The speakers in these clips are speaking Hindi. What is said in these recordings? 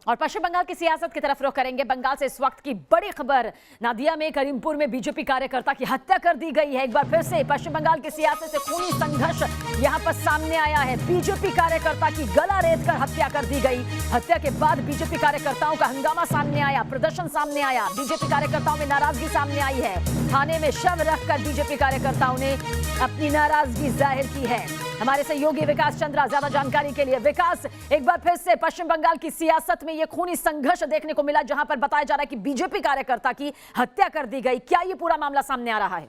और पश्चिम बंगाल की सियासत की तरफ रुख करेंगे। बंगाल से इस वक्त की बड़ी खबर, नादिया में करीमपुर में बीजेपी कार्यकर्ता की हत्या कर दी गई है। एक बार फिर से पश्चिम बंगाल की सियासत से खूनी संघर्ष यहां पर सामने आया है। बीजेपी कार्यकर्ता की गला रेत कर हत्या कर दी गई। हत्या के बाद बीजेपी कार्यकर्ताओं का हंगामा सामने आया, प्रदर्शन सामने आया, बीजेपी कार्यकर्ताओं में नाराजगी सामने आई है। थाने में शव रखकर बीजेपी कार्यकर्ताओं ने अपनी नाराजगी जाहिर की है। हमारे सहयोगी विकास चंद्रा ज्यादा जानकारी के लिए। विकास, एक बार फिर से पश्चिम बंगाल की सियासत में यह खूनी संघर्ष देखने को मिला, जहां पर बताया जा रहा है कि बीजेपी कार्यकर्ता की हत्या कर दी गई। क्या ये पूरा मामला सामने आ रहा है?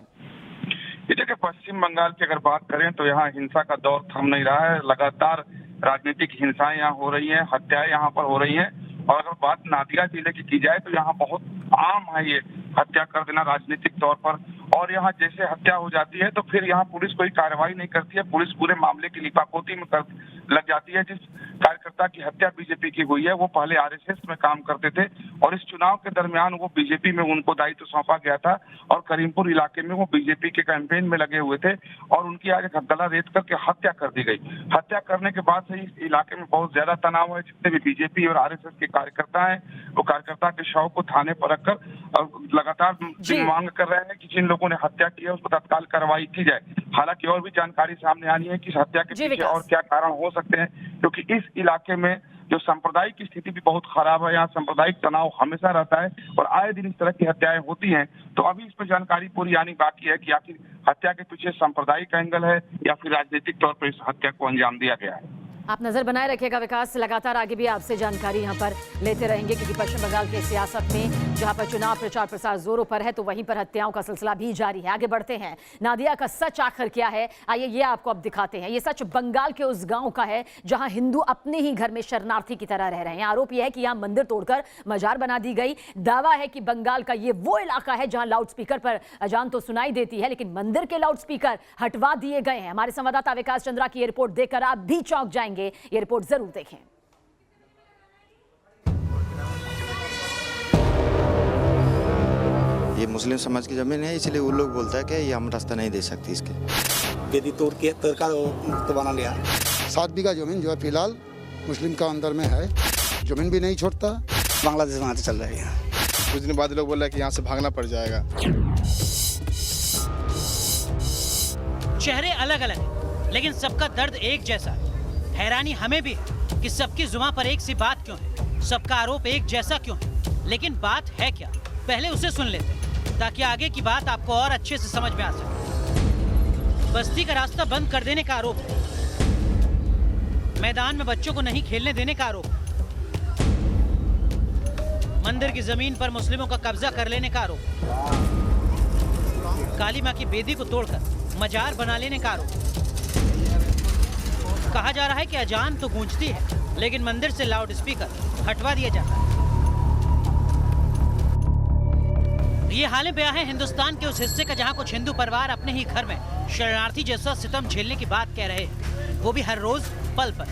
देखिए, पश्चिम बंगाल की अगर बात करें तो यहाँ हिंसा का दौर थम नहीं रहा है। लगातार राजनीतिक हिंसाएं यहाँ हो रही हैं, हत्याएं यहाँ पर हो रही हैं। और अगर बात नादिया जिले की जाए तो यहाँ बहुत आम है ये हत्या कर देना राजनीतिक तौर पर। और यहाँ जैसे हत्या हो जाती है तो फिर यहाँ पुलिस कोई कार्रवाई नहीं करती है। पुलिस पूरे मामले की लिपापोती में लग जाती है। जिस कार्यकर्ता की हत्या बीजेपी की हुई है वो पहले आरएसएस में काम करते थे और इस चुनाव के दरमियान वो बीजेपी में उनको दायित्व सौंपा गया था और करीमपुर इलाके में वो बीजेपी के कैंपेन में लगे हुए थे और उनकी आगे गला रेत करके हत्या कर दी गई। हत्या करने के बाद से इस इलाके में बहुत ज्यादा तनाव है। जितने भी बीजेपी और आरएसएस के कार्यकर्ता हैं वो कार्यकर्ता के शव को थाने पर रखकर लगातार मांग कर रहे हैं कि जिन लोगों ने हत्या की है उसको तत्काल कार्रवाई की जाए। हालांकि और भी जानकारी सामने आनी है कि इस हत्या के पीछे और क्या कारण हो सकते हैं, क्योंकि इस इलाके में जो सांप्रदायिक स्थिति भी बहुत खराब है। यहाँ सांप्रदायिक तनाव हमेशा रहता है और आए दिन इस तरह की हत्याएं होती हैं। तो अभी इस पर जानकारी पूरी आनी बाकी है कि आखिर हत्या के पीछे सांप्रदायिक एंगल है या फिर राजनीतिक तौर पर इस हत्या को अंजाम दिया गया है। आप नजर बनाए रखिएगा विकास, लगातार आगे भी आपसे जानकारी यहां पर लेते रहेंगे, क्योंकि पश्चिम बंगाल की सियासत में जहां पर चुनाव प्रचार प्रसार जोरों पर है तो वहीं पर हत्याओं का सिलसिला भी जारी है। आगे बढ़ते हैं, नादिया का सच आखिर क्या है, आइए ये आपको अब दिखाते हैं। ये सच बंगाल के उस गांव का है जहां हिंदू अपने ही घर में शरणार्थी की तरह रह रहे हैं। आरोप यह है कि यहां मंदिर तोड़कर मजार बना दी गई। दावा है कि बंगाल का ये वो इलाका है जहां लाउड स्पीकर पर अजान तो सुनाई देती है, लेकिन मंदिर के लाउड स्पीकर हटवा दिए गए हैं। हमारे संवाददाता विकास चंद्रा की ये रिपोर्ट देखकर आप भी चौंक जाएंगे। ये रिपोर्ट जरूर देखें। ये मुस्लिम समाज की जमीन है, इसलिए वो लोग बोलता है कि ये हम रास्ता नहीं दे सकते इसके। बेदी तोड़ के तरका तो बना लिया। 7 बीघा जमीन जो है फिलहाल मुस्लिम का अंदर में है, जमीन भी नहीं छोड़ता। बांग्लादेश वहाँ से चल रही है। कुछ दिन बाद लोग बोल रहे हैं कि यहाँ से भागना पड़ जाएगा। चेहरे अलग अलग हैं, लेकिन सबका दर्द एक जैसा है। हैरानी हमें भी है कि सबकी जुबान पर एक सी बात क्यों है, सबका आरोप एक जैसा क्यों है। लेकिन बात है क्या, पहले उसे सुन लेते हैं ताकि आगे की बात आपको और अच्छे से समझ में आ सके। बस्ती का रास्ता बंद कर देने का आरोप है, मैदान में बच्चों को नहीं खेलने देने का आरोप है, मंदिर की जमीन पर मुस्लिमों का कब्जा कर लेने का आरोप है, काली मां की बेदी को तोड़कर मजार बना लेने का आरोप। कहा जा रहा है कि अजान तो गूंजती है, लेकिन मंदिर से लाउड स्पीकर हटवा दिया जाता है। ये हालें बयां हैं हिंदुस्तान के उस हिस्से का जहां कुछ हिंदू परिवार अपने ही घर में शरणार्थी जैसा सितम झेलने की बात कह रहे हैं, वो भी हर रोज पल पर।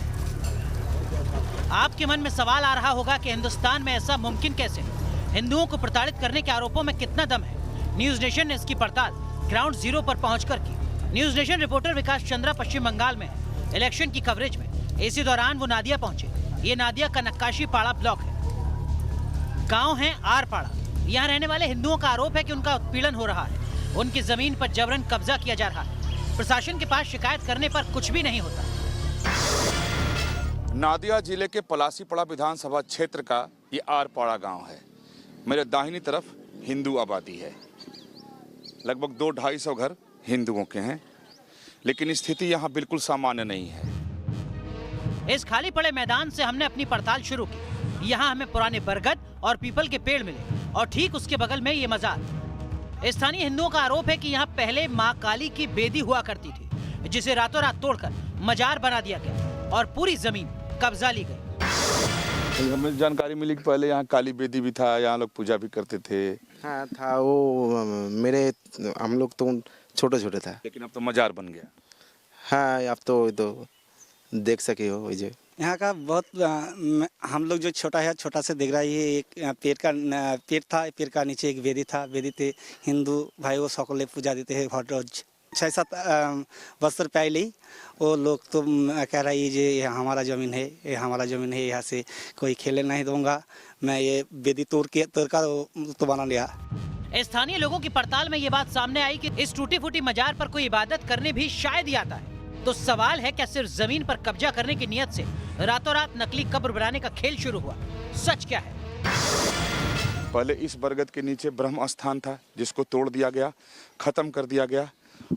आपके मन में सवाल आ रहा होगा कि हिंदुस्तान में ऐसा मुमकिन कैसे? हिंदुओं को प्रताड़ित करने के आरोपों में कितना दम है? न्यूज नेशन ने इसकी पड़ताल ग्राउंड जीरो पर पहुंचकर की। न्यूज नेशन रिपोर्टर विकास चंद्रा पश्चिम बंगाल में इलेक्शन की कवरेज में। इसी दौरान वो नादिया पहुंचे। ये नादिया का नक्काशी पाड़ा ब्लॉक है, गांव है आर पाड़ा। यहाँ रहने वाले हिंदुओं का आरोप है कि उनका उत्पीड़न हो रहा है, उनकी जमीन पर जबरन कब्जा किया जा रहा है। प्रशासन के पास शिकायत करने पर कुछ भी नहीं होता। नादिया जिले के पलासीपड़ा विधानसभा क्षेत्र का ये आरपाड़ा गांव है। मेरे दाहिनी तरफ हिंदू आबादी है, लगभग 200-250 घर हिंदुओं के हैं, लेकिन स्थिति यहाँ बिल्कुल सामान्य नहीं है। इस खाली पड़े मैदान से हमने अपनी पड़ताल शुरू की। यहाँ हमें पुराने बरगद और पीपल के पेड़ मिले और ठीक उसके बगल में ये मजार। स्थानीय हिंदुओं का आरोप है कि यहाँ पहले माँ काली की बेदी हुआ करती थी, जिसे रातों रात तोड़कर मजार बना दिया गया और पूरी जमीन कब्जा ली गई। हमें जानकारी मिली कि पहले यहाँ काली बेदी भी था, यहाँ लोग पूजा भी करते थे। हाँ था, वो मेरे हम लोग तो छोटे छोटे था, लेकिन अब तो मजार बन गया। हाँ, अब तो देख सके हो जो यहाँ का बहुत हम लोग जो छोटा है, छोटा से देख रहा है। ये एक पेड़ था, पेड़ का नीचे एक वेदी था, वेदी थे हिंदू भाई वो सकले पूजा देते हैं हर रोज। 6-7 बरस पहले ही वो लोग तो कह रहा है ये हमारा ज़मीन है, ये हमारा ज़मीन है, यहाँ से कोई खेलने नहीं दूंगा, मैं ये बेदी तोड़ का तो बना लिया। स्थानीय लोगों की पड़ताल में ये बात सामने आई कि इस टूटी फूटी मजार पर कोई इबादत करने भी शायद ही आता है। तो सवाल है, क्या सिर्फ जमीन पर कब्जा करने की नियत से रातों रात नकली कब्र बनाने का खेल शुरू हुआ? सच क्या है? पहले इस बरगद के नीचे ब्रह्म स्थान था जिसको तोड़ दिया गया, खत्म कर दिया गया।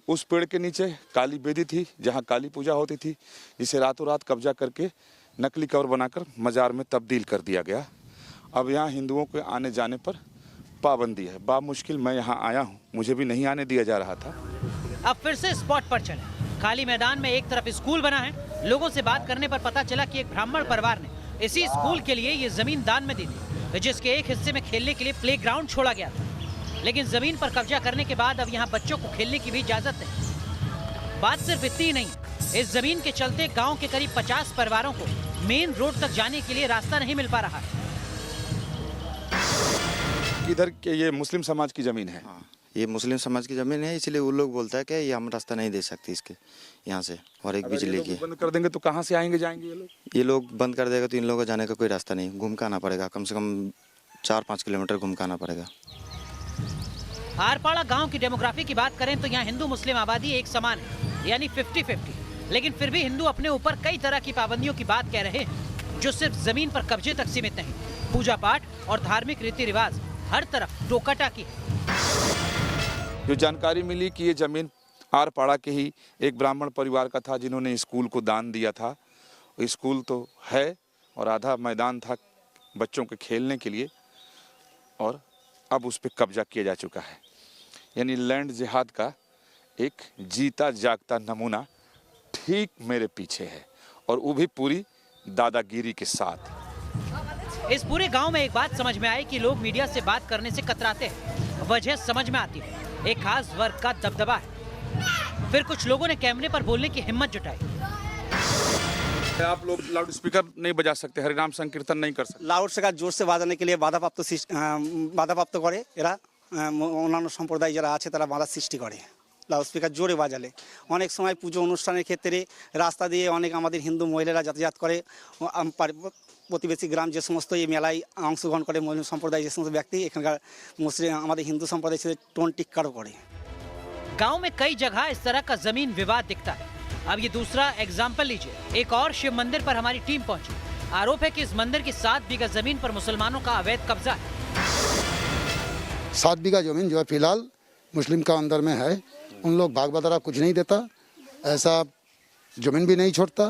उस पेड़ के नीचे काली बेदी थी जहाँ काली पूजा होती थी, जिसे रातों रात कब्जा करके नकली कब्र बनाकर मजार में तब्दील कर दिया गया। अब यहाँ हिंदुओं के आने जाने पर पाबंदी है। मुश्किल मैं यहाँ आया हूँ, मुझे भी नहीं आने दिया जा रहा था। अब फिर से स्पॉट पर चले। खाली मैदान में एक तरफ स्कूल बना है। लोगों से बात करने पर पता चला कि एक ब्राह्मण परिवार ने इसी स्कूल के लिए ये जमीन दान में दी थी, जिसके एक हिस्से में खेलने के लिए प्लेग्राउंड छोड़ा गया था। लेकिन जमीन पर कब्जा करने के बाद अब यहाँ बच्चों को खेलने की भी इजाजत नहीं। बात सिर्फ इतनी ही नहीं, इस जमीन के चलते गांव के करीब 50 परिवारों को मेन रोड तक जाने के लिए रास्ता नहीं मिल पा रहा है। इधर के ये मुस्लिम समाज की जमीन है। हाँ, ये मुस्लिम समाज की ज़मीन है, इसलिए वो लोग बोलता है कि ये हम रास्ता नहीं दे सकते इसके यहाँ से। और एक बिजली की बंद कर देंगे तो कहाँ से आएंगे जाएंगे ये लोग बंद कर देगा तो इन लोगों को जाने का कोई रास्ता नहीं, घूम के आना पड़ेगा, कम से कम 4-5 किलोमीटर घूम के आना पड़ेगा। आरपाड़ा गांव की डेमोग्राफी की बात करें तो यहाँ हिंदू मुस्लिम आबादी एक समान है, यानी 50-50। लेकिन फिर भी हिंदू अपने ऊपर कई तरह की पाबंदियों की बात कह रहे हैं, जो सिर्फ जमीन पर कब्जे तक सीमित नहीं। पूजा पाठ और धार्मिक रीति रिवाज हर तरफ टोकाटा की है। जो जानकारी मिली कि ये जमीन आरपाड़ा के ही एक ब्राह्मण परिवार का था जिन्होंने स्कूल को दान दिया था। स्कूल तो है और आधा मैदान था बच्चों के खेलने के लिए, और अब उस पर कब्जा किया जा चुका है। यानी लैंड जिहाद का एक जीता जागता नमूना ठीक मेरे पीछे है, और वो भी पूरी दादागिरी के साथ। इस पूरे गांव में एक बात समझ में आई कि लोग मीडिया से बात करने से कतराते हैं। वजह समझ में आती है, एक खास वर्ग का दबदबा है। फिर कुछ लोगों ने कैमरे पर बोलने की हिम्मत जुटाई। आप लोग लाउड स्पीकर नहीं बजा सकते, हरिनाम संकीर्तन नहीं कर सकते। लाउड स्पीकर जोर से বাজানোর के लिए বাধাপ্রাপ্ত করে এরা অন্যান্য সম্প্রদায় যারা আছে তারা বাধা সৃষ্টি করে। লাউড স্পিকার জোরে বাজালে অনেক সময় পুজো অনুষ্ঠানের ক্ষেত্রে রাস্তা দিয়ে অনেক আমাদের হিন্দু মহিলারা যাতায়াত করে। প্রতিবেশী গ্রাম যে সমস্ত এই মেলায় অংশগ্রহণ করে মুসলিম সম্প্রদায় যে সমস্ত ব্যক্তি এখানকার মুসলিম আমাদের হিন্দু সম্প্রদায় से টোন টিক্কারও করে। गांव में कई जगह इस तरह का जमीन विवाद दिखता है। अब ये दूसरा एग्जाम्पल लीजिए। एक और शिव मंदिर पर हमारी टीम पहुंची। आरोप है कि इस मंदिर की 7 बीघा जमीन पर मुसलमानों का अवैध कब्जा है। 7 बीघा जमीन जो है फिलहाल मुस्लिम का अंदर में है। उन लोग भाग बदरा कुछ नहीं देता, ऐसा जमीन भी नहीं छोड़ता।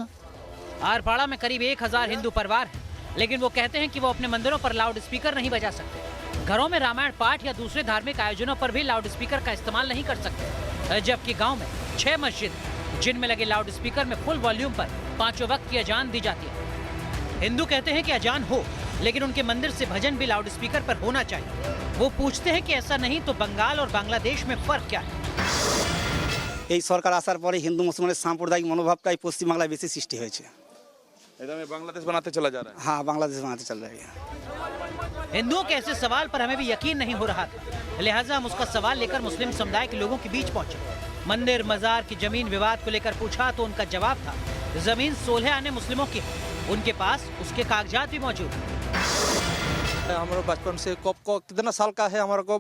आरपाड़ा में करीब 1000 हिंदू परिवार हैं, लेकिन वो कहते हैं कि वो अपने मंदिरों पर लाउड स्पीकर नहीं बजा सकते। घरों में रामायण पाठ या दूसरे धार्मिक आयोजनों पर भी लाउड स्पीकर का इस्तेमाल नहीं कर सकते। जबकि गांव में 6 मस्जिद जिनमें लगे लाउड स्पीकर में फुल वॉल्यूम पर 5 वक्त की अजान दी जाती है। हिंदू कहते हैं कि अजान हो, लेकिन उनके मंदिर से भजन भी लाउड स्पीकर पर होना चाहिए। वो पूछते हैं कि ऐसा नहीं तो बंगाल और बांग्लादेश में फर्क क्या है। এই সরকার আসার পরে হিন্দু মুসলমানের সাম্প্রদায়িক মনোভাবটাই পশ্চিমবাংলায় বেশি সৃষ্টি হয়েছে। एकदम बांग्लादेश बनाते चला जा रहा है। हाँ, बांग्लादेश बनाते चल रही है। हिंदुओं के ऐसे सवाल पर हमें भी यकीन नहीं हो रहा था, लिहाजा हम उसका सवाल लेकर मुस्लिम समुदाय के लोगों के बीच पहुंचे। मंदिर मजार की जमीन विवाद को लेकर पूछा तो उनका जवाब था, जमीन 16 आने मुस्लिमों की है, उनके पास उसके कागजात भी मौजूद हैं। हमारे बचपन से कब को कितना साल का है हमारे को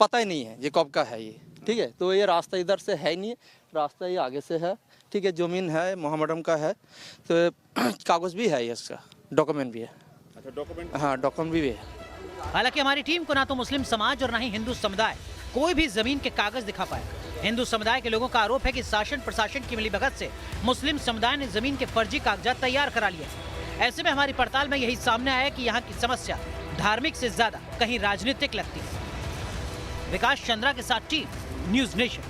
पता ही नहीं है ये कब का है ये, ठीक है। तो ये रास्ता इधर से है नहीं, रास्ता ये आगे से है, ठीक है। जमीन है मोहम्मदम का है, तो कागज भी है इसका, डॉक्यूमेंट भी है। अच्छा, डॉक्यूमेंट? हाँ, डॉक्यूमेंट भी है। हालांकि हमारी टीम को ना तो मुस्लिम समाज और ना ही हिंदू समुदाय कोई भी जमीन के कागज दिखा पाया। हिंदू समुदाय के लोगों का आरोप है कि शासन प्रशासन की मिलीभगत से मुस्लिम समुदाय ने जमीन के फर्जी कागजात तैयार करा लिए। ऐसे में हमारी पड़ताल में यही सामने आया कि यहाँ की समस्या धार्मिक से ज्यादा कहीं राजनीतिक लगती है। विकास चंद्रा के साथ टीम न्यूज़ नेशन।